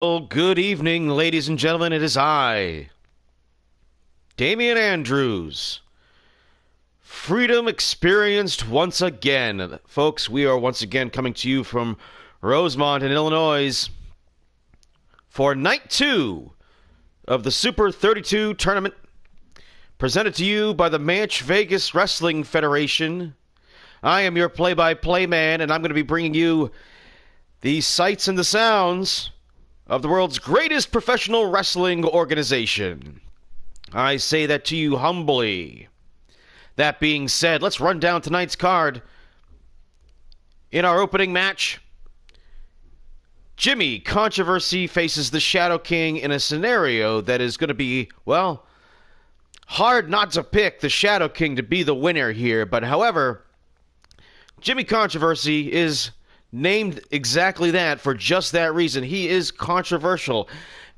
Well, good evening, ladies and gentlemen. It is I, Damian Andrews. Freedom experienced once again. Folks, we are once again coming to you from Rosemont in Illinois for night 2 of the Super 32 tournament, presented to you by the Manch Vegas Wrestling Federation. I am your play-by-play man, and I'm going to be bringing you the sights and the sounds of the world's greatest professional wrestling organization. I say that to you humbly. That being said, let's run down tonight's card. In our opening match, Jimmy Controversy faces the Shadow King in a scenario that is going to be, well, hard not to pick the Shadow King to be the winner here. But however, Jimmy Controversy is named exactly that for just that reason. He is controversial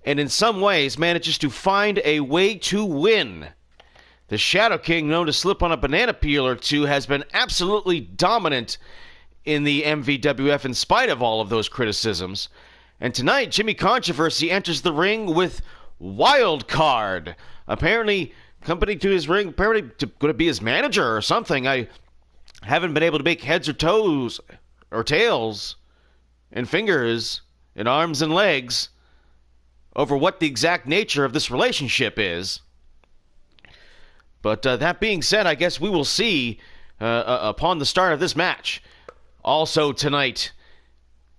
and in some ways manages to find a way to win. The Shadow King, known to slip on a banana peel or two, has been absolutely dominant in the MVWF in spite of all of those criticisms. And tonight, Jimmy Controversy enters the ring with Wild Card. Apparently, company to his ring, apparently going to be his manager or something. I haven't been able to make heads or toes or tails and fingers and arms and legs over what the exact nature of this relationship is. But that being said, I guess we will see upon the start of this match. Also tonight,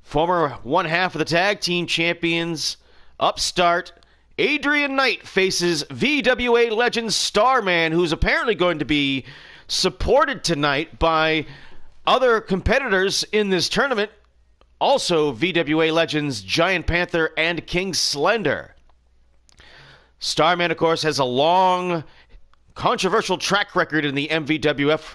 former one half of the tag team champions, upstart Adrian Knight faces VWA legend Starman, who's apparently going to be supported tonight by other competitors in this tournament. Also, VWA legends Giant Panther and King Slender. Starman, of course, has a long, controversial track record in the MVWF.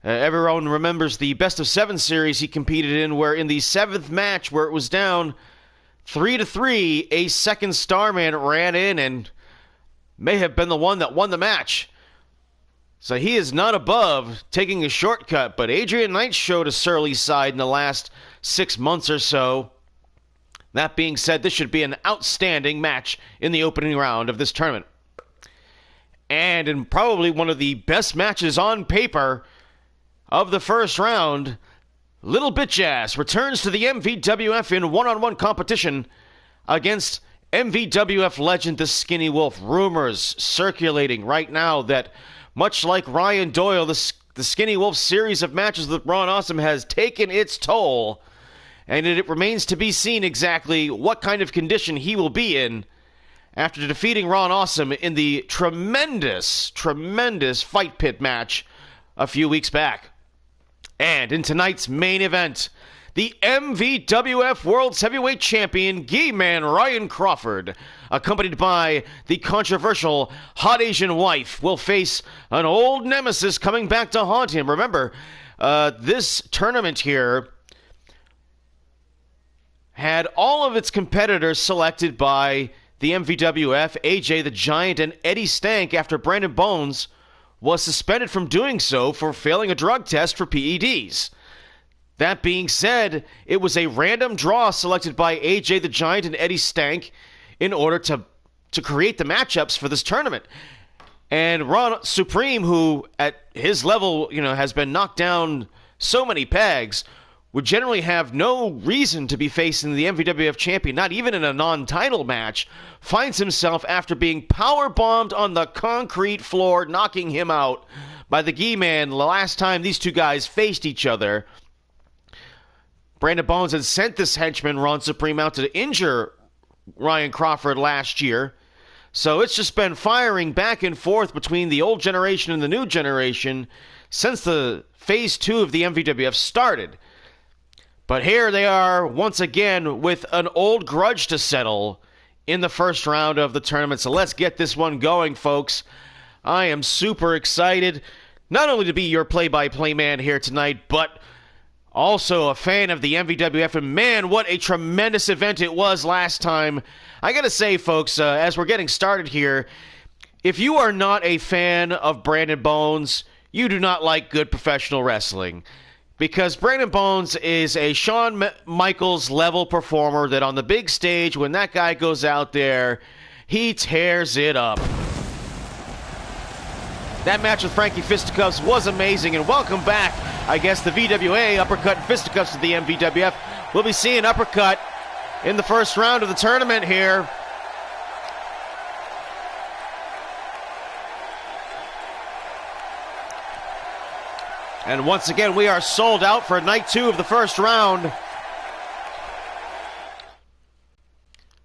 Everyone remembers the Best of 7 series he competed in, where in the 7th match, where it was down 3-3, a second Starman ran in and may have been the one that won the match. So he is not above taking a shortcut, but Adrian Knight showed a surly side in the last 6 months or so. That being said, this should be an outstanding match in the opening round of this tournament. And in probably one of the best matches on paper of the first round, Little Bitch Ass returns to the MVWF in one-on-one competition against MVWF legend the Skinny Wolf. Rumors circulating right now that, much like Ryan Doyle, the Skinny Wolf series of matches with Ron Awesome has taken its toll, and it remains to be seen exactly what kind of condition he will be in after defeating Ron Awesome in the tremendous Fight Pit match a few weeks back. And in tonight's main event, the MVWF World's Heavyweight Champion, Gee-Man Ryan Crawford, accompanied by the controversial Hot Asian Wife, will face an old nemesis coming back to haunt him. Remember, this tournament here had all of its competitors selected by the MVWF, AJ the Giant, and Eddie Stank, after Brandon Bones was suspended from doing so for failing a drug test for PEDs. That being said, it was a random draw selected by AJ the Giant and Eddie Stank in order to create the matchups for this tournament. And Ron Supreme, who at his level, has been knocked down so many pegs, would generally have no reason to be facing the MVWF champion, not even in a non-title match, finds himself after being power-bombed on the concrete floor, knocking him out by the Gee-Man the last time these two guys faced each other. Brandon Bones had sent this henchman, Ron Supreme, out to injure Ryan Crawford last year. So it's just been firing back and forth between the old generation and the new generation since the Phase 2 of the MVWF started. But here they are once again with an old grudge to settle in the first round of the tournament. So let's get this one going, folks. I am super excited, not only to be your play-by-play man here tonight, but also a fan of the MVWF. And man, what a tremendous event it was last time. I gotta say, folks, as we're getting started here, if you are not a fan of Brandon Bones, you do not like good professional wrestling. because Brandon Bones is a Shawn Michaels level performer that on the big stage, when that guy goes out there, he tears it up. That match with Frankie Fisticuffs was amazing, and welcome back, I guess, the VWA, Uppercut and Fisticuffs to the MVWF. We'll be seeing Uppercut in the first round of the tournament here. And once again, we are sold out for night 2 of the first round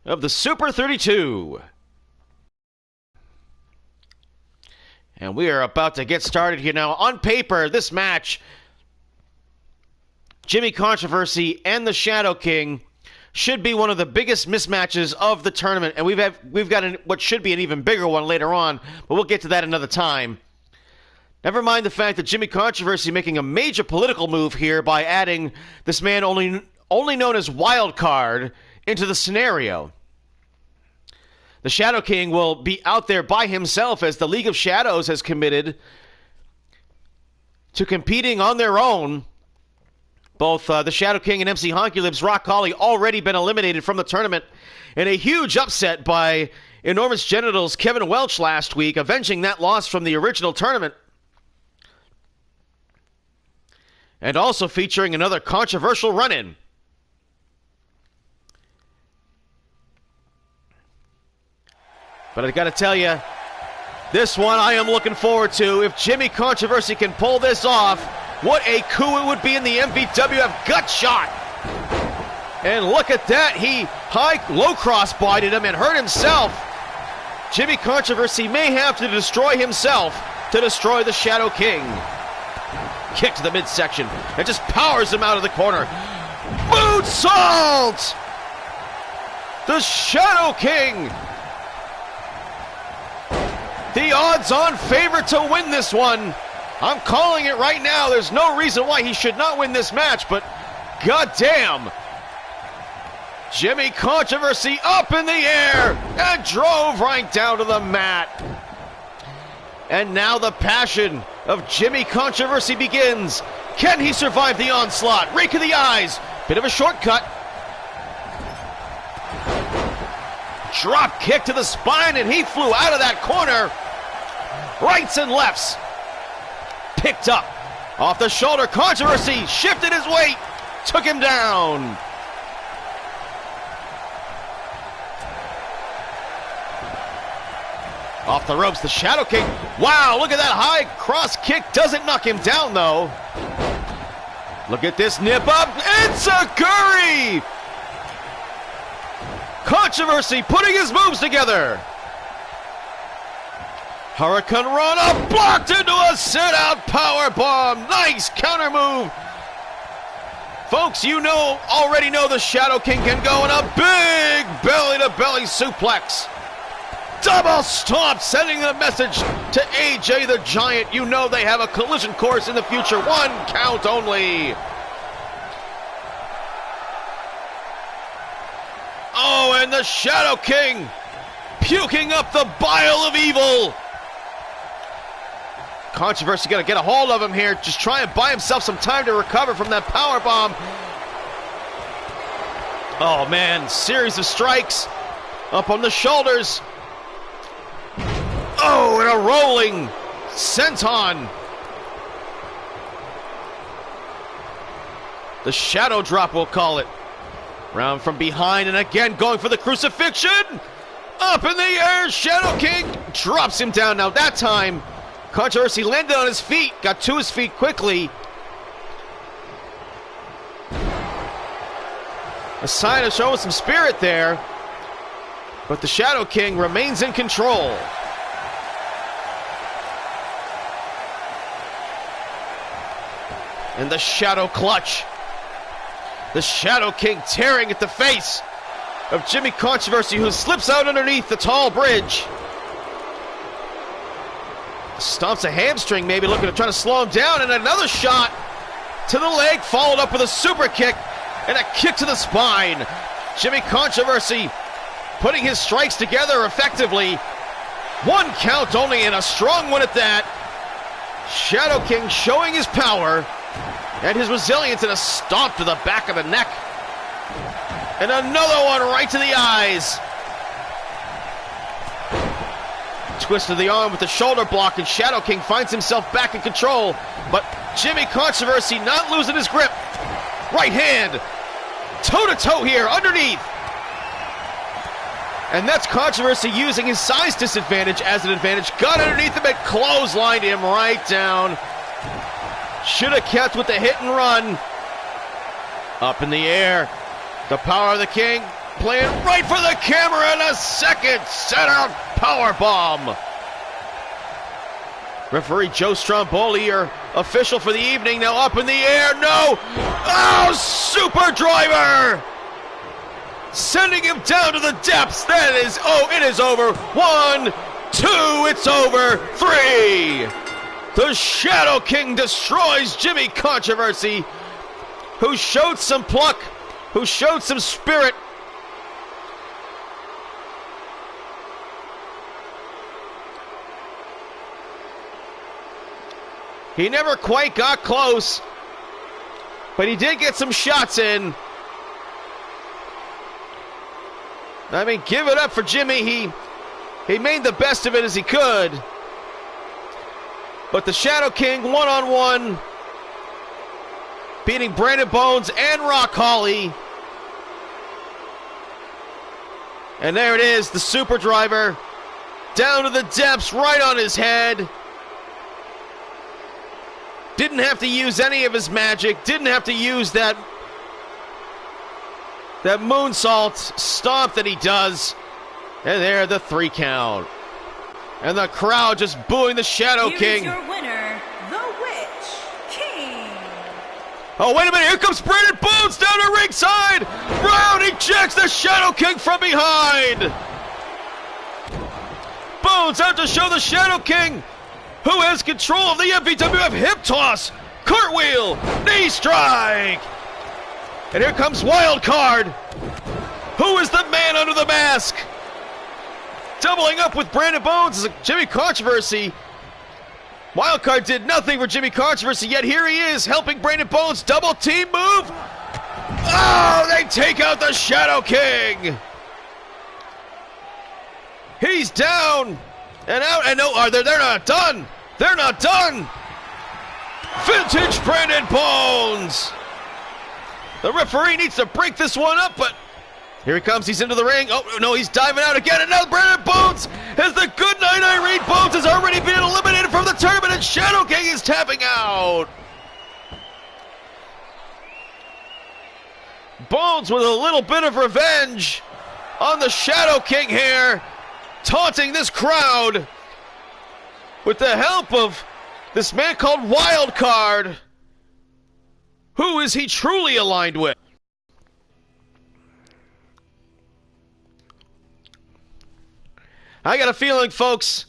of the Super 32. And we are about to get started here now. On paper, this match, Jimmy Controversy and the Shadow King, should be one of the biggest mismatches of the tournament. And we've got what should be an even bigger one later on, but we'll get to that another time. Never mind the fact that Jimmy Controversy making a major political move here by adding this man only known as Wild Card into the scenario. The Shadow King will be out there by himself as the League of Shadows has committed to competing on their own. Both the Shadow King and MC Honky Lips Rock Holly already been eliminated from the tournament in a huge upset by Enormous Genitals Kevin Welch last week, avenging that loss from the original tournament. And also featuring another controversial run-in. But I gotta tell you, this one I am looking forward to. If Jimmy Controversy can pull this off, what a coup it would be in the MVWF gut shot. And look at that, he low cross-bodied him and hurt himself. Jimmy Controversy may have to destroy himself to destroy the Shadow King. Kick to the midsection and just powers him out of the corner. Moonsault! The Shadow King, the odds-on favorite to win this one. I'm calling it right now. There's no reason why he should not win this match, but goddamn. Jimmy Controversy up in the air and drove right down to the mat. And now the passion of Jimmy Controversy begins. Can he survive the onslaught? Rake of the eyes. Bit of a shortcut. Drop kick to the spine, and he flew out of that corner. Rights and lefts. Picked up. Off the shoulder. Controversy shifted his weight. Took him down. Off the ropes, the Shadow King. Wow, look at that high cross kick. Doesn't knock him down, though. Look at this nip up. It's a Curry! Controversy putting his moves together. Hurricane Rana blocked into a sit-out power bomb. Nice counter move. Folks, you already know the Shadow King can go in a big belly-to-belly suplex. Double stomp, sending a message to AJ the Giant. You know they have a collision course in the future. 1 count only. Oh, and the Shadow King puking up the bile of evil. Controversy gonna get a hold of him here. Just try and buy himself some time to recover from that power bomb. Oh man, series of strikes up on the shoulders. Oh, and a rolling senton. The shadow drop, we'll call it. Round from behind, and again going for the crucifixion. Up in the air, Shadow King drops him down. Now that time, Controversy landed on his feet, got to his feet quickly. A sign of showing some spirit there. But the Shadow King remains in control. And the Shadow Clutch. The Shadow King tearing at the face of Jimmy Controversy, who slips out underneath the tall bridge. Stomps a hamstring, maybe looking to try to slow him down, and another shot to the leg, followed up with a super kick and a kick to the spine. Jimmy Controversy putting his strikes together effectively. 1 count only, and a strong one at that. Shadow King showing his power. And his resilience and a stomp to the back of the neck. And another one right to the eyes. Twist of the arm with the shoulder block, and Shadow King finds himself back in control. But Jimmy Controversy not losing his grip. Right hand. Toe-to-toe here, underneath. And that's Controversy using his size disadvantage as an advantage. Got underneath him and clotheslined him right down. Should have kept with the hit and run. Up in the air. The power of the King playing right for the camera, and a second center power bomb. Referee Joe Stromboli, your official for the evening, now up in the air. No! Oh, super driver! Sending him down to the depths. That is, oh, it is over. 1, 2, it's over. 3. The Shadow King destroys Jimmy Controversy, who showed some pluck, who showed some spirit. He never quite got close, but he did get some shots in. I mean, give it up for Jimmy. He made the best of it as he could. But the Shadow King one-on-one, beating Brandon Bones and Rock Holly. And there it is, the super driver, down to the depths, right on his head. Didn't have to use any of his magic, didn't have to use that moonsault stomp that he does. And there, the 3 count. And the crowd just booing the Shadow King. Here's your winner, the Witch King. Oh, wait a minute, here comes Brandon Bones down to ringside. Brown ejects the Shadow King from behind. Bones out to show the Shadow King, who has control of the MVWF hip toss, cartwheel, knee strike. And here comes Wild Card. Who is the man under the mask? Doubling up with Brandon Bones is Jimmy Controversy. Wild Card did nothing for Jimmy Controversy, yet here he is helping Brandon Bones double team move. Oh, they take out the Shadow King. He's down and out, and no, they're not done. They're not done. Vintage Brandon Bones. The referee needs to break this one up, but here he comes. He's into the ring. Oh, no, he's diving out again. And now Brandon Bones, as the good night Irene Bones has already been eliminated from the tournament, and Shadow King is tapping out. Bones with a little bit of revenge on the Shadow King here, taunting this crowd with the help of this man called Wild Card. Who is he truly aligned with? I got a feeling, folks,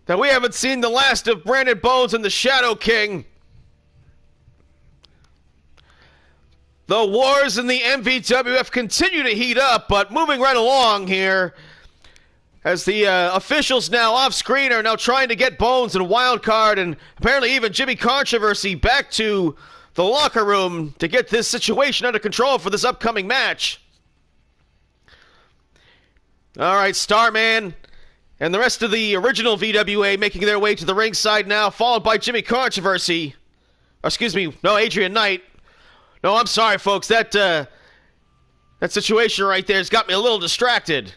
that we haven't seen the last of Brandon Bones and the Shadow King. The wars in the MVWF continue to heat up, but moving right along here, as the officials now off-screen are now trying to get Bones and Wild Card and apparently even Jimmy Controversy back to the locker room to get this situation under control for this upcoming match. All right, Starman and the rest of the original VWA making their way to the ringside now, followed by Jimmy Controversy. Excuse me, no, Adrian Knight. No, I'm sorry, folks. That situation right there has got me a little distracted.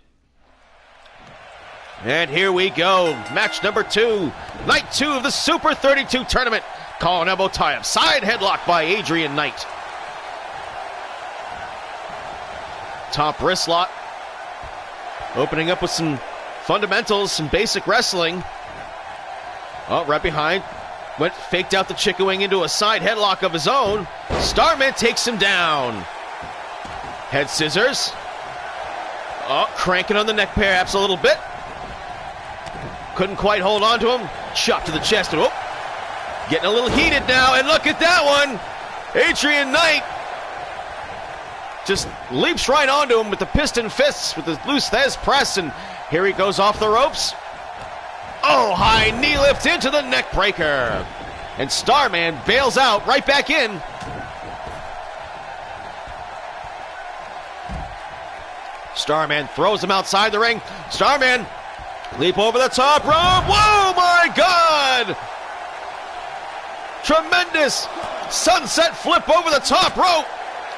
And here we go. Match number 2. Night 2 of the Super 32 tournament. Collar and elbow tie-up. Side headlock by Adrian Knight. Top wrist lock. Opening up with some fundamentals, some basic wrestling. Oh, right behind. Went, faked out the chicken wing into a side headlock of his own. Starman takes him down. Head scissors. Oh, cranking on the neck perhaps a little bit. Couldn't quite hold on to him. Chop to the chest. Oh, getting a little heated now. And look at that one. Adrian Knight just leaps right onto him with the piston fists, with the loose Thez press. And here he goes off the ropes. Oh, high knee lift into the neck breaker. And Starman bails out right back in. Starman throws him outside the ring. Starman, leap over the top rope. Whoa, my God! Tremendous sunset flip over the top rope.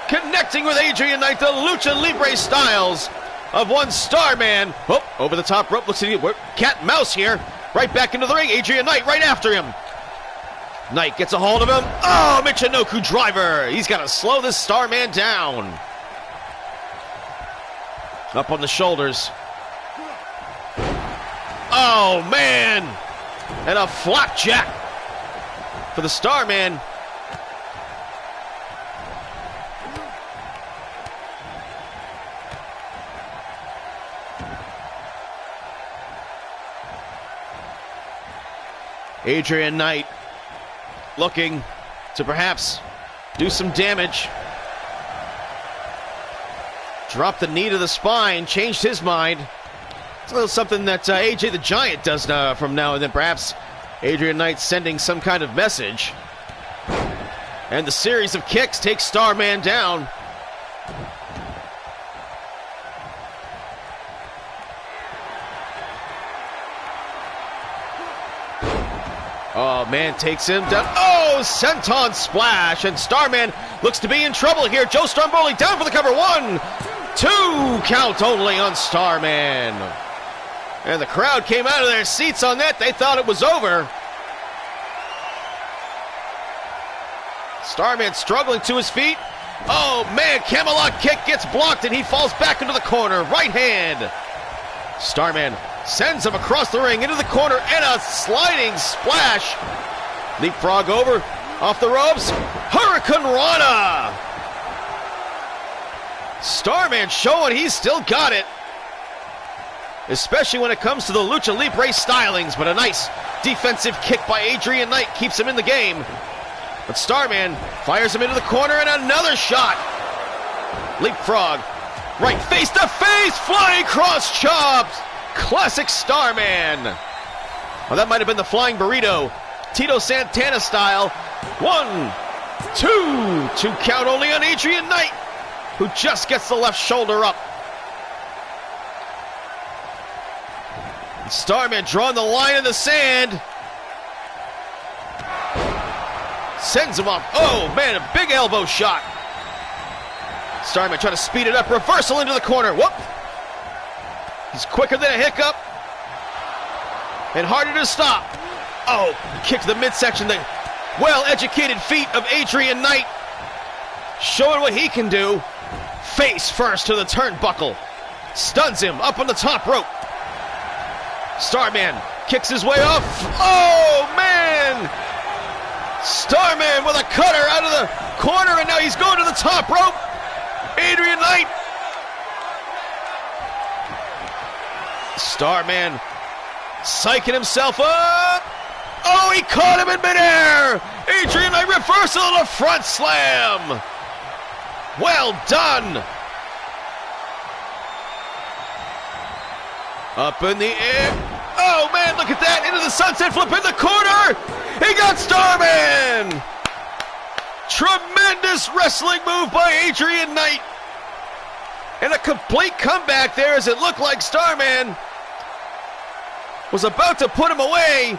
Connecting with Adrian Knight, the Lucha Libre styles of one Starman. Oh, over the top rope. Looks like cat and mouse here. Right back into the ring. Adrian Knight right after him. Knight gets a hold of him. Oh, Michinoku driver. He's got to slow this Starman down. Up on the shoulders. Oh, man. And a flapjack for the Starman. Adrian Knight looking to perhaps do some damage. Dropped the knee to the spine, changed his mind. It's a little something that AJ the Giant does from now and then. Perhaps Adrian Knight sending some kind of message. And the series of kicks takes Starman down. Oh, man, takes him down. Oh, senton splash. And Starman looks to be in trouble here. Joe Stromboli down for the cover. 1, 2 count only on Starman. And the crowd came out of their seats on that. They thought it was over. Starman struggling to his feet. Oh, man, Camelot kick gets blocked and he falls back into the corner. Right hand. Starman sends him across the ring into the corner and a sliding splash. Leapfrog over, off the ropes. Hurricane Rana. Starman showing he's still got it. Especially when it comes to the Lucha Libre stylings. But a nice defensive kick by Adrian Knight keeps him in the game. But Starman fires him into the corner and another shot. Leapfrog. Right face to face. Flying cross chops. Classic Starman. Well, that might have been the flying burrito. Tito Santana style. 1, 2. 2 count only on Adrian Knight, who just gets the left shoulder up. Starman drawing the line in the sand. Sends him off. Oh, man, a big elbow shot. Starman trying to speed it up. Reversal into the corner. Whoop. He's quicker than a hiccup. And harder to stop. Oh, kick to the midsection. The well-educated feet of Adrian Knight. Showing what he can do. Face first to the turnbuckle. Stuns him up on the top rope. Starman kicks his way off. Oh, man! Starman with a cutter out of the corner, and now he's going to the top rope. Adrian Knight. Starman psyching himself up. Oh, he caught him in midair. Adrian Knight reversal and a front slam. Well done. Up in the air. Oh, man, look at that. Into the sunset flip in the corner. He got Starman. Tremendous wrestling move by Adrian Knight. And a complete comeback there as it looked like Starman was about to put him away.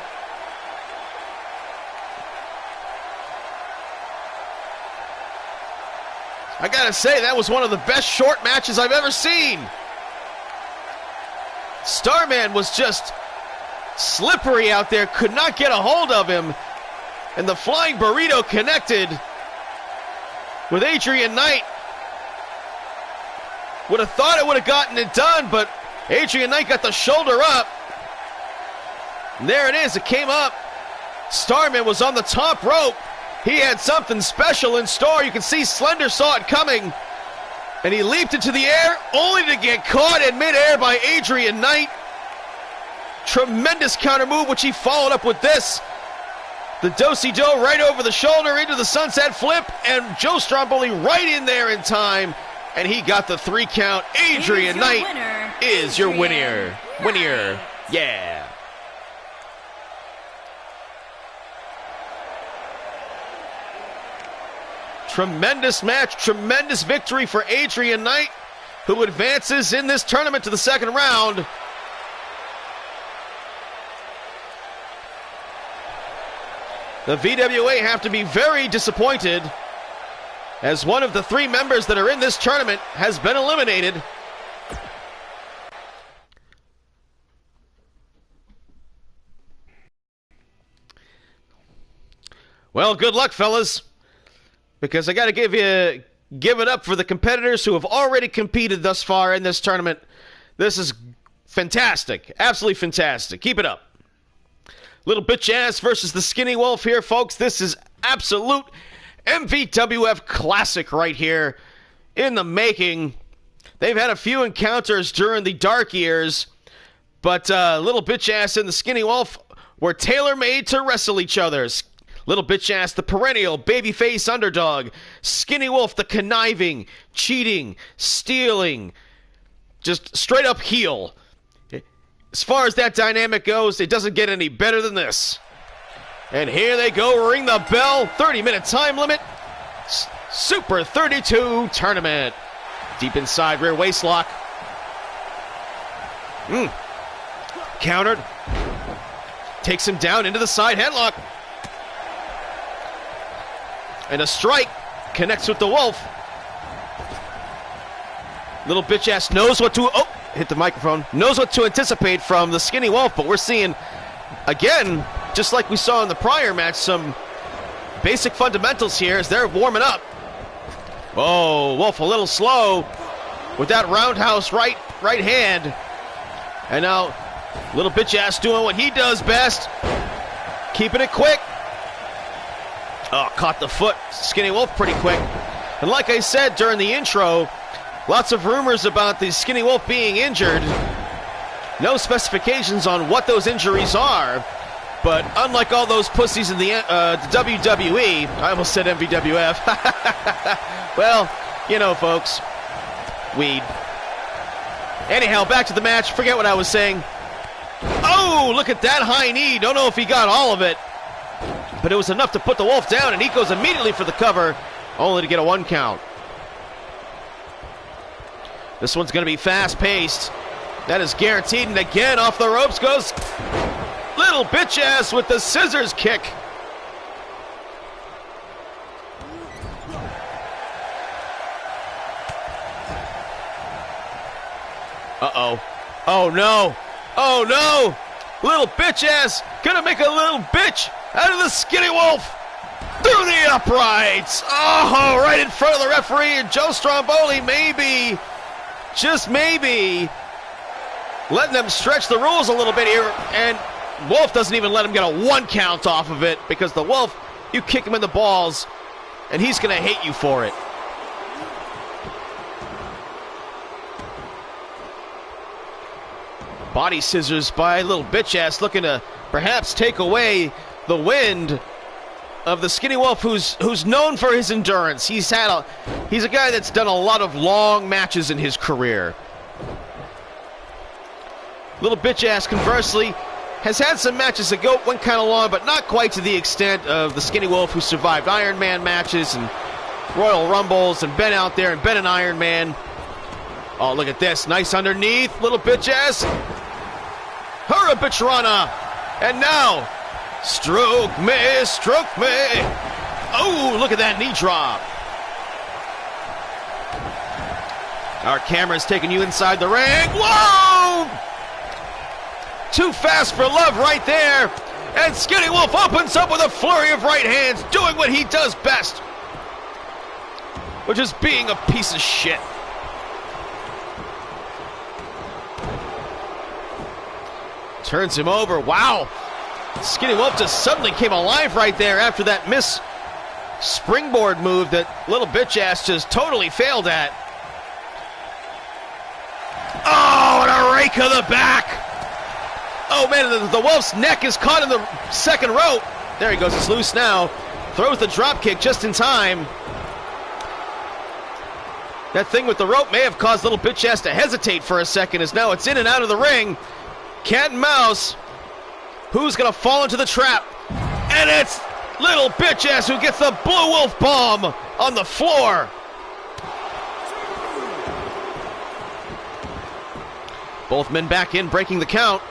I gotta say, that was one of the best short matches I've ever seen. Starman was just slippery out there, could not get a hold of him. And the flying burrito connected with Adrian Knight. Would have thought it would have gotten it done, but Adrian Knight got the shoulder up. And there it is, it came up. Starman was on the top rope. He had something special in store. You can see Slender saw it coming. And he leaped into the air, only to get caught in midair by Adrian Knight. Tremendous counter move, which he followed up with this. The do-si-do right over the shoulder into the sunset flip, and Joe Stromboli right in there in time, and he got the 3 count. Adrian Knight is your winner. Winner, yeah. Tremendous match, tremendous victory for Adrian Knight, who advances in this tournament to the second round. The VWA have to be very disappointed, as one of the 3 members that are in this tournament has been eliminated. Well, good luck, fellas, because I got to give it up for the competitors who have already competed thus far in this tournament. This is fantastic, absolutely fantastic. Keep it up. Little Bitch Ass versus the Skinny Wolf here, folks. This is absolute MVWF classic right here in the making. They've had a few encounters during the dark years, but Little Bitch Ass and the Skinny Wolf were tailor-made to wrestle each other. Little Bitch Ass, the perennial babyface underdog. Skinny Wolf, the conniving, cheating, stealing, just straight up heel. As far as that dynamic goes, it doesn't get any better than this. And here they go, ring the bell, 30-minute time limit. Super 32 tournament. Deep inside, rear waist lock. Countered. Takes him down into the side headlock. And a strike connects with the Wolf. Little Bitch Ass knows what to... Oh, hit the microphone. Knows what to anticipate from the Skinny Wolf, but we're seeing, again, just like we saw in the prior match, some basic fundamentals here as they're warming up. Oh, Wolf a little slow with that roundhouse right hand. And now, Little Bitch Ass doing what he does best, keeping it quick. Oh, caught the foot. Skinny Wolf pretty quick. And like I said during the intro, lots of rumors about the Skinny Wolf being injured. No specifications on what those injuries are. But unlike all those pussies in the WWE, I almost said MVWF. Well, you know, folks, weed. Anyhow, back to the match. Forget what I was saying. Oh, look at that high knee. Don't know if he got all of it, but it was enough to put the Wolf down, and he goes immediately for the cover, only to get a 1 count. This one's going to be fast-paced. That is guaranteed, and again, off the ropes goes Little Bitch Ass with the scissors kick. Uh-oh. Oh, no. Oh, no. Little Bitch Ass gonna make a little bitch out of the Skinny Wolf through the uprights. Oh, right in front of the referee, and Joe Stromboli maybe, just maybe, letting them stretch the rules a little bit here, and Wolf doesn't even let him get a 1 count off of it, because the Wolf, you kick him in the balls, and he's going to hate you for it. Body scissors by Little Bitch Ass, looking to perhaps take away the wind of the Skinny Wolf, who's known for his endurance. He's a guy that's done a lot of long matches in his career. Little Bitch Ass, conversely, has had some matches that went kind of long, but not quite to the extent of the Skinny Wolf, who survived Iron Man matches and Royal Rumbles and been out there and been an Iron Man. Oh, look at this. Nice underneath. Little Bitch Ass. Hurrah-Bitchrana. And now, stroke me, stroke me. Oh, look at that knee drop. Our camera's taking you inside the ring. Whoa! Too fast for love right there. And Skinny Wolf opens up with a flurry of right hands, doing what he does best, which is being a piece of shit. Turns him over. Wow. Skinny Wolf just suddenly came alive right there after that miss springboard move that Little Bitch Ass just totally failed at. Oh, and a rake of the back. Oh, man, the Wolf's neck is caught in the second rope. There he goes. It's loose now. Throws the drop kick just in time. That thing with the rope may have caused Little Bitch Ass to hesitate for a second, as now it's in and out of the ring. Cat and mouse. Who's going to fall into the trap? And it's Little bitch ass who gets the Blue Wolf bomb on the floor. Both men back in, breaking the count.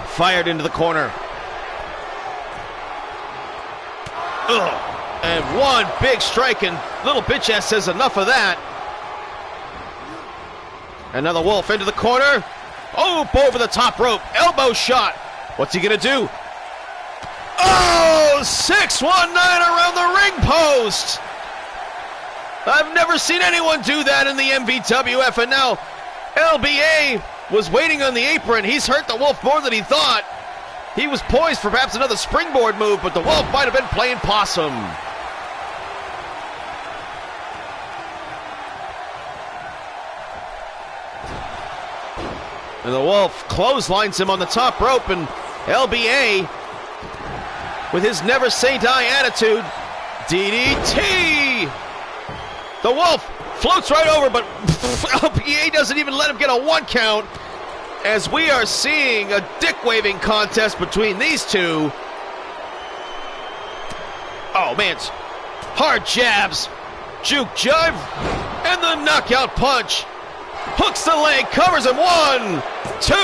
Fired into the corner. Ugh. And one big strike, and little bitch ass says enough of that. Another Wolf into the corner. Oh, over the top rope. Elbow shot. What's he gonna do? Oh, 619 around the ring post. I've never seen anyone do that in the MVWF, and now LBA was waiting on the apron. He's hurt the Wolf more than he thought. He was poised for perhaps another springboard move, but the Wolf might have been playing possum. And the Wolf clotheslines him on the top rope, and LBA, with his never say die attitude, DDT! The Wolf floats right over, but LBA doesn't even let him get a 1 count, as we are seeing a dick-waving contest between these two. Oh, man, hard jabs, juke jive, and the knockout punch. Hooks the leg, covers him. 1, 2,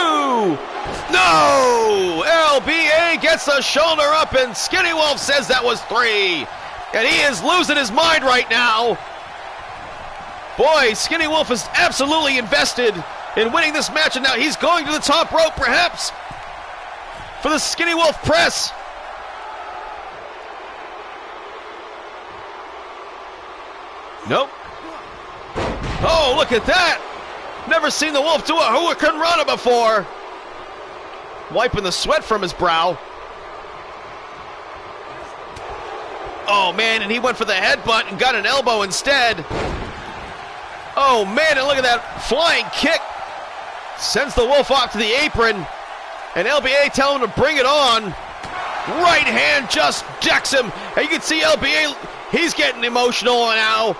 no! LBA gets the shoulder up, and Skinny Wolf says that was 3. And he is losing his mind right now. Boy, Skinny Wolf is absolutely invested in winning this match, and now he's going to the top rope, perhaps, for the Skinny Wolf press. Nope. Oh, look at that! Never seen the Wolf do a Hurricane Rana before. Wiping the sweat from his brow. Oh, man, and he went for the headbutt and got an elbow instead. Oh, man, and look at that flying kick. Sends the Wolf off to the apron. And LBA telling him to bring it on. Right hand just decks him. And you can see LBA, he's getting emotional now.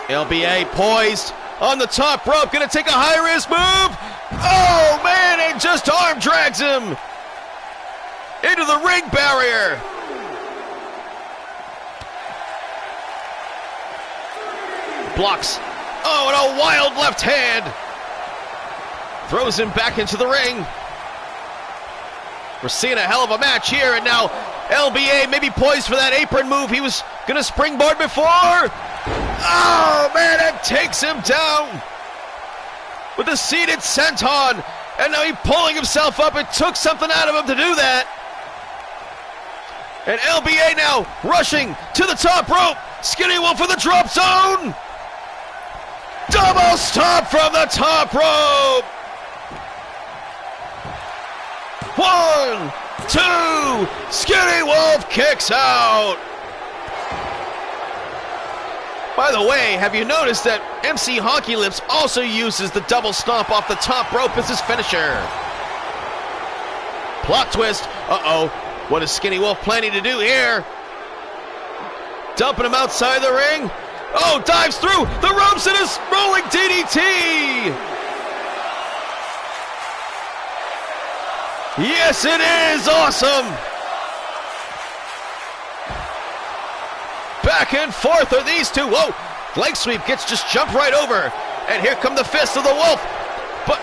LBA poised on the top rope, gonna take a high-risk move. Oh, man, and just arm drags him into the ring barrier. Blocks. Oh, and a wild left hand. Throws him back into the ring. We're seeing a hell of a match here, and now LBA maybe poised for that apron move. He was gonna springboard before. Oh, man, it takes him down with a seated senton. And now he's pulling himself up. It took something out of him to do that. And LBA now rushing to the top rope. Skinny Wolf for the drop zone. Double stomp from the top rope. 1, 2, Skinny Wolf kicks out. By the way, have you noticed that MC Honky Lips also uses the double stomp off the top rope as his finisher? Plot twist. Uh-oh. What is Skinny Wolf planning to do here? Dumping him outside the ring. Oh, dives through the ropes and is rolling DDT. Yes, it is awesome. Back and forth are these two. Whoa, leg sweep gets just jumped right over. And here come the fists of the Wolf. But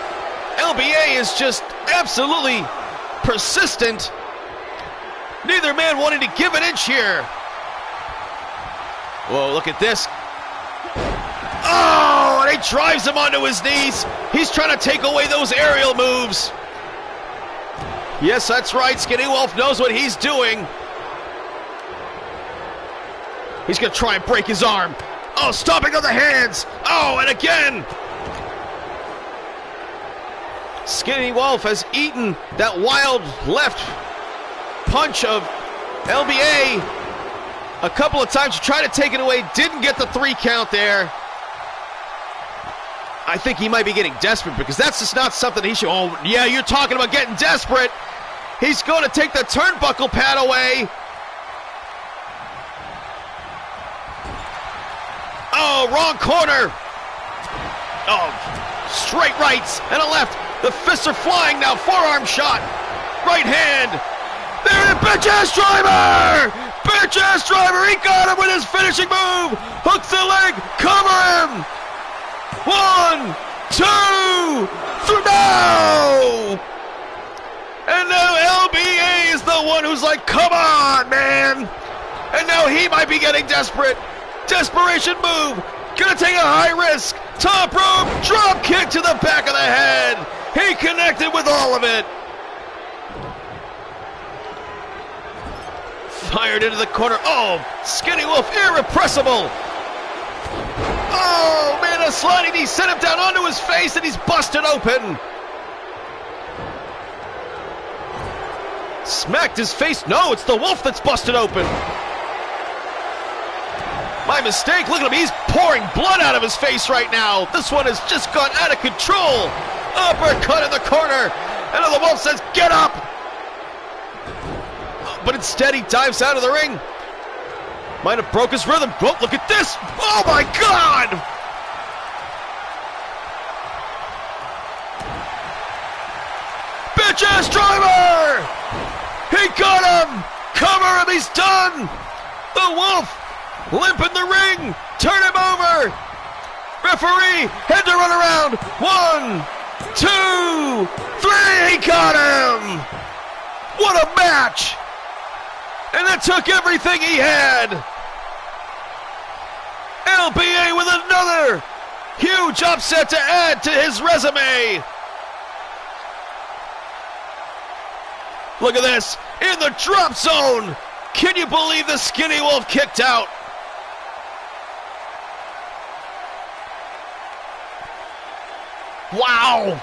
LBA is just absolutely persistent. Neither man wanting to give an inch here. Whoa, look at this. Oh, and he drives him onto his knees. He's trying to take away those aerial moves. Yes, that's right. Skinny Wolf knows what he's doing. He's going to try and break his arm. Oh, stomping on the hands. Oh, and again. Skinny Wolf has eaten that wild left punch of LBA a couple of times to try to take it away. Didn't get the 3 count there. I think he might be getting desperate because that's just not something he should. Oh, yeah, you're talking about getting desperate. He's going to take the turnbuckle pad away. Oh, wrong corner. Oh, straight rights and a left. The fists are flying now. Forearm shot. Right hand. There it is. Bitch ass driver. Bitch ass driver. He got him with his finishing move. Hooks the leg. Cover him. 1, 2, 3. No. And now LBA is the one who's like, come on, man. And now he might be getting desperate. Desperation move. Gonna take a high risk. Top rope. Drop kick to the back of the head. He connected with all of it. Fired into the corner. Oh, Skinny Wolf, irrepressible. Oh, man, a sliding knee sent him down onto his face, and he's busted open. Smacked his face. No, it's the Wolf that's busted open. My mistake. Look at him. He's pouring blood out of his face right now. This one has just gone out of control. Uppercut in the corner. And the Wolf says, get up. But instead, he dives out of the ring. Might have broke his rhythm. Oh, look at this. Oh, my God. Bitch-ass driver. He got him. Cover him. He's done. The Wolf. Limp in the ring. Turn him over. Referee had to run around. 1, 2, 3. He got him. What a match. And that took everything he had. LBA with another huge upset to add to his resume. Look at this. In the drop zone. Can you believe the Skinny Wolf kicked out? Wow,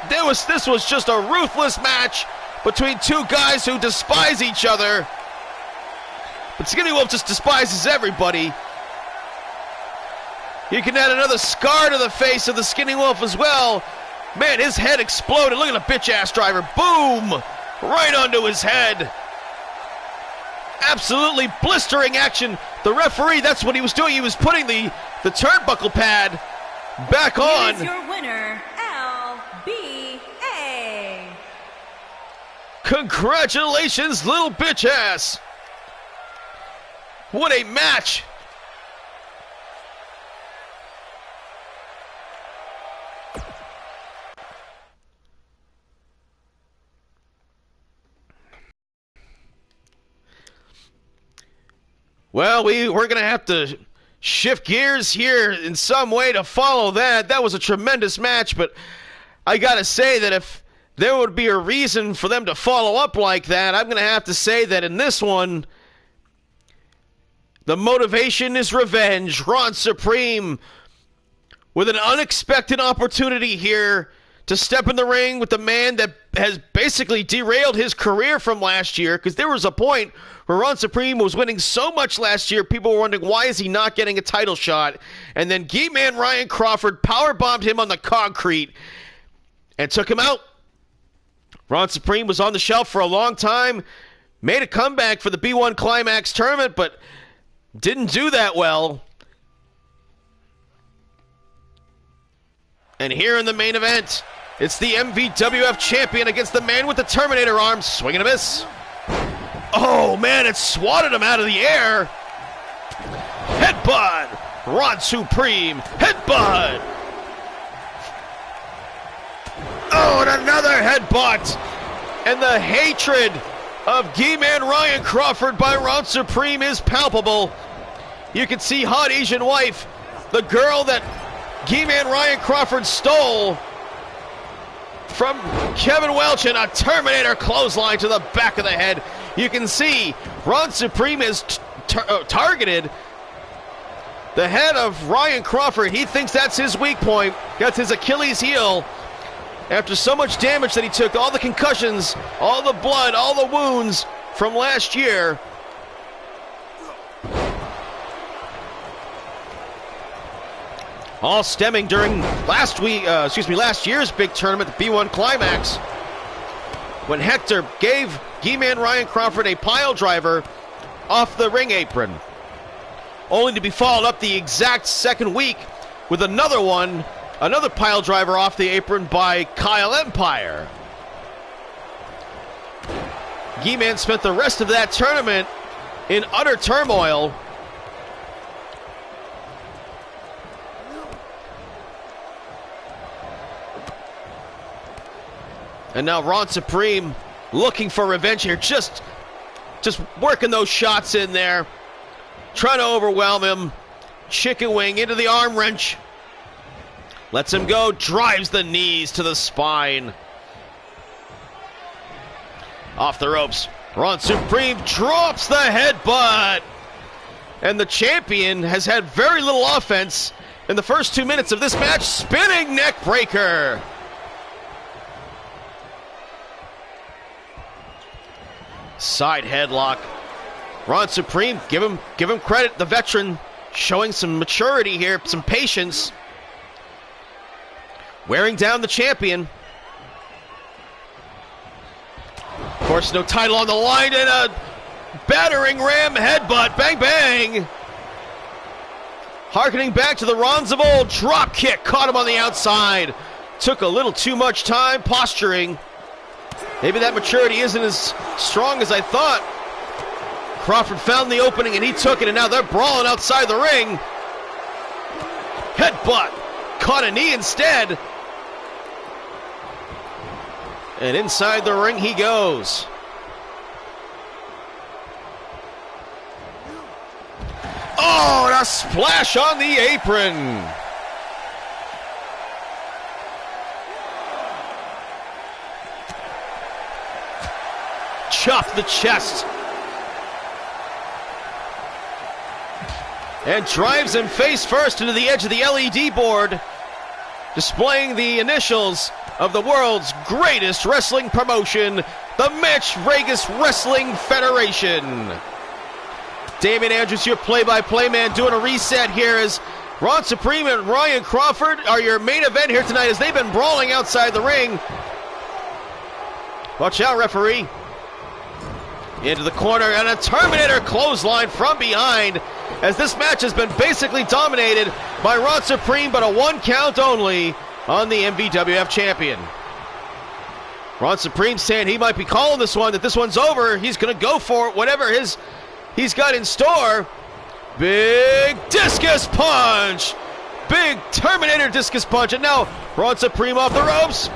this was just a ruthless match between two guys who despise each other. But Skinny Wolf just despises everybody. You can add another scar to the face of the Skinny Wolf as well. Man, his head exploded. Look at the bitch-ass driver. Boom! Right onto his head. Absolutely blistering action. The referee, that's what he was doing. He was putting the turnbuckle pad back on. Here's your winner, LBA. Congratulations, little bitch ass. What a match. Well, we're going to have to shift gears here in some way to follow that. That was a tremendous match, but I got to say that if there would be a reason for them to follow up like that, I'm going to have to say that in this one, the motivation is revenge. Ron Supreme with an unexpected opportunity here to step in the ring with the man that has basically derailed his career from last year, because there was a point where Ron Supreme was winning so much last year, people were wondering, why is he not getting a title shot? And then G-Man Ryan Crawford powerbombed him on the concrete and took him out. Ron Supreme was on the shelf for a long time, made a comeback for the B1 Climax tournament, but didn't do that well. And here in the main event, it's the MVWF champion against the man with the Terminator arms. Swing and a miss. Oh, man, it swatted him out of the air. Headbutt. Ron Supreme. Headbutt. Oh, and another headbutt. And the hatred of G-Man Ryan Crawford by Ron Supreme is palpable. You can see hot Asian wife, the girl that G-Man Ryan Crawford stole from Kevin Welch, and a Terminator clothesline to the back of the head. You can see Ron Supreme has targeted the head of Ryan Crawford. He thinks that's his weak point. That's his Achilles heel. After so much damage that he took, all the concussions, all the blood, all the wounds from last year. All stemming during last year's big tournament, the B1 Climax, when Hector gave G-Man Ryan Crawford a pile driver off the ring apron, only to be followed up the exact second week with another one Another pile driver off the apron by Kyle Empire. He-Man spent the rest of that tournament in utter turmoil. And now Ron Supreme looking for revenge here, just working those shots in there, trying to overwhelm him. Chicken wing into the arm wrench. Lets him go, drives the knees to the spine. Off the ropes. Ron Supreme drops the headbutt. And the champion has had very little offense in the first 2 minutes of this match. Spinning neck breaker. Side headlock. Ron Supreme, give him credit, the veteran, showing some maturity here, some patience. Wearing down the champion. Of course, no title on the line, and a battering ram headbutt. Bang, bang. Harkening back to the Rons of old. Drop kick, caught him on the outside. Took a little too much time posturing. Maybe that maturity isn't as strong as I thought. Crawford found the opening and he took it, and now they're brawling outside the ring. Headbutt. Caught a knee instead. And inside the ring he goes. Oh, and a splash on the apron. Chop the chest. And drives him face first into the edge of the LED board, displaying the initials of the world's greatest wrestling promotion, the Match Vegas Wrestling Federation. Damien Andrews, your play-by-play man, doing a reset here as Ron Supreme and Ryan Crawford are your main event here tonight as they've been brawling outside the ring. Watch out, referee. Into the corner, and a Terminator clothesline from behind as this match has been basically dominated by Ron Supreme, but a 1 count only on the MVWF champion. Ron Supreme saying he might be calling this one, that this one's over. He's going to go for it, whatever he's got in store. Big discus punch. Big Terminator discus punch. And now Ron Supreme off the ropes.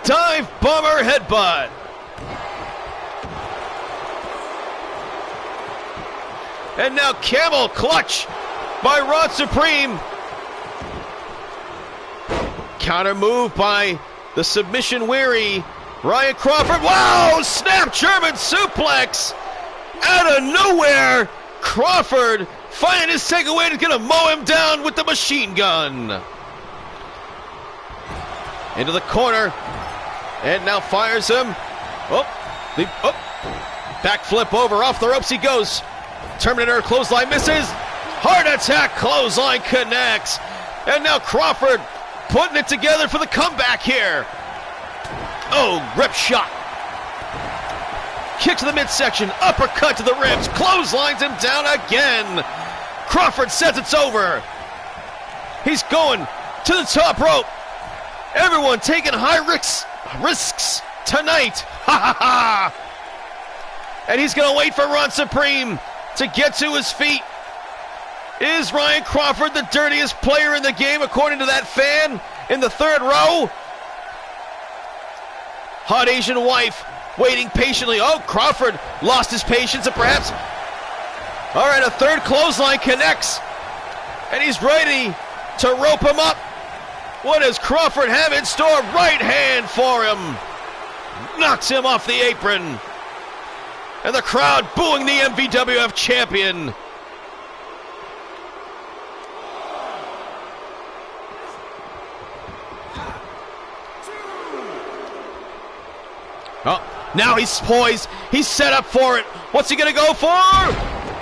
Dive bomber headbutt. And now camel clutch by Ron Supreme. Counter move by the submission weary Ryan Crawford. Wow! Snap German suplex out of nowhere. Crawford finding his takeaway and gonna mow him down with the machine gun. Into the corner. And now fires him. Backflip over, off the ropes he goes. Terminator clothesline misses. Heart attack clothesline connects. And now Crawford putting it together for the comeback here. Oh, rip shot. Kick to the midsection, uppercut to the ribs, clotheslines him down again. Crawford says it's over. He's going to the top rope. Everyone taking high risks tonight. Ha ha ha. And he's going to wait for Ron Supreme to get to his feet. Is Ryan Crawford the dirtiest player in the game according to that fan in the third row? Hot Asian wife waiting patiently. Oh, Crawford lost his patience and perhaps... All right, a third clothesline connects. And he's ready to rope him up. What does Crawford have in store? Right hand for him. Knocks him off the apron. And the crowd booing the MVWF champion. Oh, now he's poised. He's set up for it. What's he going to go for?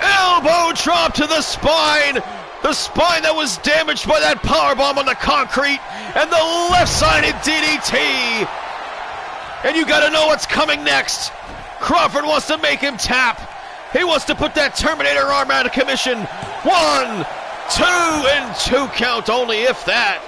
Elbow drop to the spine. The spine that was damaged by that powerbomb on the concrete. And the left-sided DDT. And you got to know what's coming next. Crawford wants to make him tap. He wants to put that Terminator arm out of commission. 1, 2, and 2 count only, if that.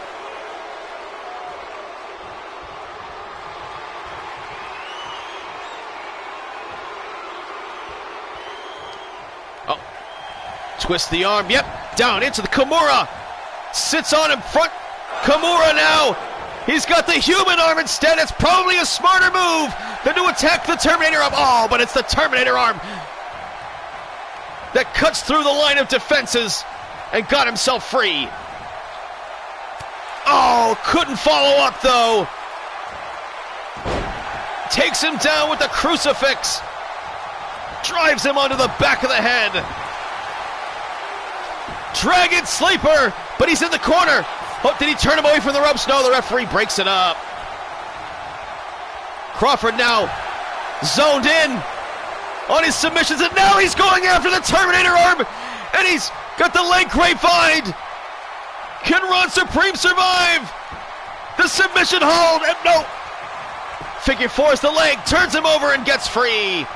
Twist the arm. Yep. Down into the Kimura. Sits on him front. Kimura now. He's got the human arm instead. It's probably a smarter move than to attack the Terminator arm. Oh, but it's the Terminator arm that cuts through the line of defenses and got himself free. Oh, couldn't follow up though. Takes him down with the crucifix. Drives him onto the back of the head. Dragon Sleeper, but he's in the corner. Oh, did he turn him away from the ropes? No, the referee breaks it up. Crawford now zoned in on his submissions, and now he's going after the Terminator arm, and he's got the leg grapevine. Can Ron Supreme survive? The submission hold, and no. Figure fours the leg, turns him over, and gets free.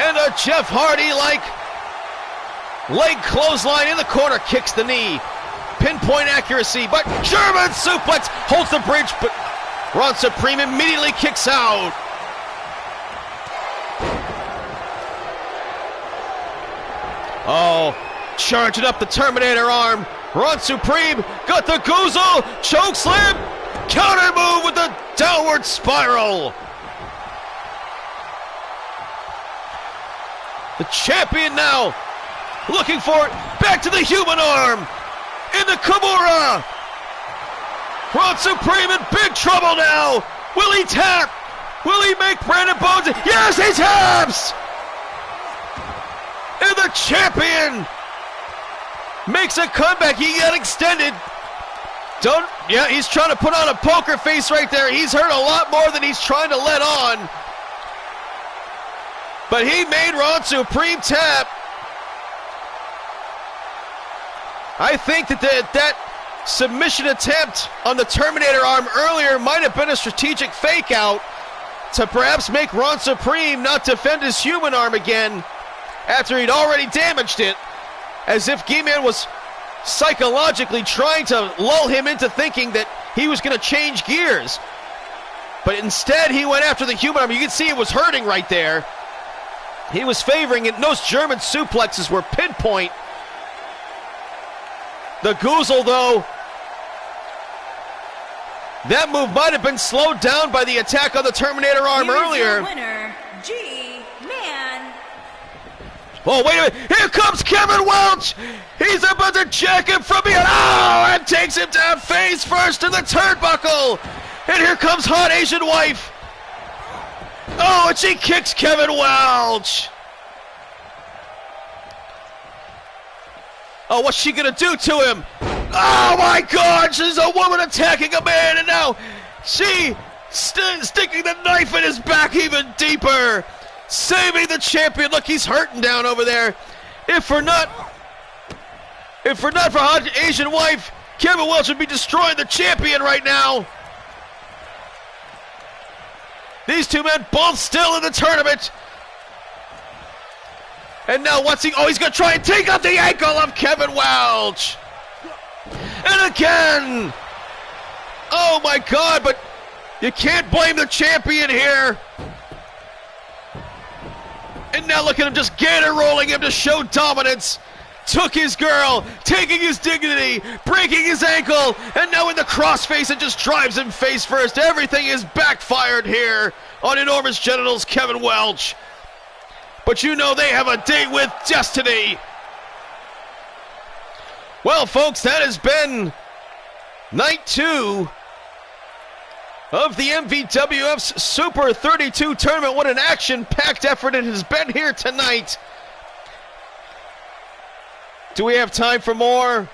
And a Jeff Hardy-like leg clothesline in the corner, kicks the knee. Pinpoint accuracy, but German suplex holds the bridge, but Ron Supreme immediately kicks out. Oh, charging up the Terminator arm. Ron Supreme got the Goozle, choke slam, counter move with the downward spiral. The champion now looking for it, back to the human arm, in the Kimura. Ron Supreme in big trouble now. Will he tap? Will he make Brandon Bones? Yes, he taps! And the champion makes a comeback. He got extended. Yeah, he's trying to put on a poker face right there. He's hurt a lot more than he's trying to let on. But he made Ron Supreme tap. I think that submission attempt on the Terminator arm earlier might have been a strategic fake out to perhaps make Ron Supreme not defend his human arm again after he'd already damaged it, as if G-Man was psychologically trying to lull him into thinking that he was going to change gears. But instead, he went after the human arm. You can see it was hurting right there. He was favoring it. Those German suplexes were pinpoint. The Goozle, though, that move might have been slowed down by the attack on the Terminator arm earlier. Your winner, G-Man. Oh, wait a minute. Here comes Kevin Welch. He's about to jack him from behind. Oh, and takes him down face first in the turnbuckle. And here comes Hot Asian Wife. Oh, and she kicks Kevin Welch. Oh, what's she gonna do to him? Oh my God, she's a woman attacking a man, and now she sticking the knife in his back even deeper, saving the champion. Look, he's hurting down over there. If for not for Hot Asian Wife, Kevin Welch would be destroying the champion right now. These two men both still in the tournament. And now what's he? Oh, he's going to try and take out the ankle of Kevin Welch. And again. Oh, my God, but you can't blame the champion here. And now look at him just gator rolling him to show dominance. Took his girl, taking his dignity, breaking his ankle, and now in the crossface it just drives him face first. Everything is backfired here on Enormous Genitals Kevin Welch. But you know they have a date with destiny. Well, folks, that has been night 2 of the MVWF's Super 32 tournament. What an action-packed effort it has been here tonight. Do we have time for more?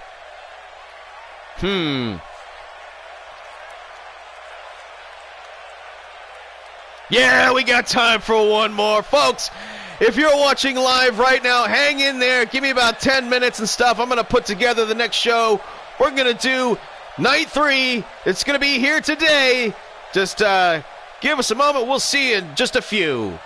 Yeah, we got time for one more. Folks, if you're watching live right now, hang in there. Give me about 10 minutes and stuff. I'm going to put together the next show. We're going to do night 3. It's going to be here today. Just give us a moment. We'll see you in just a few.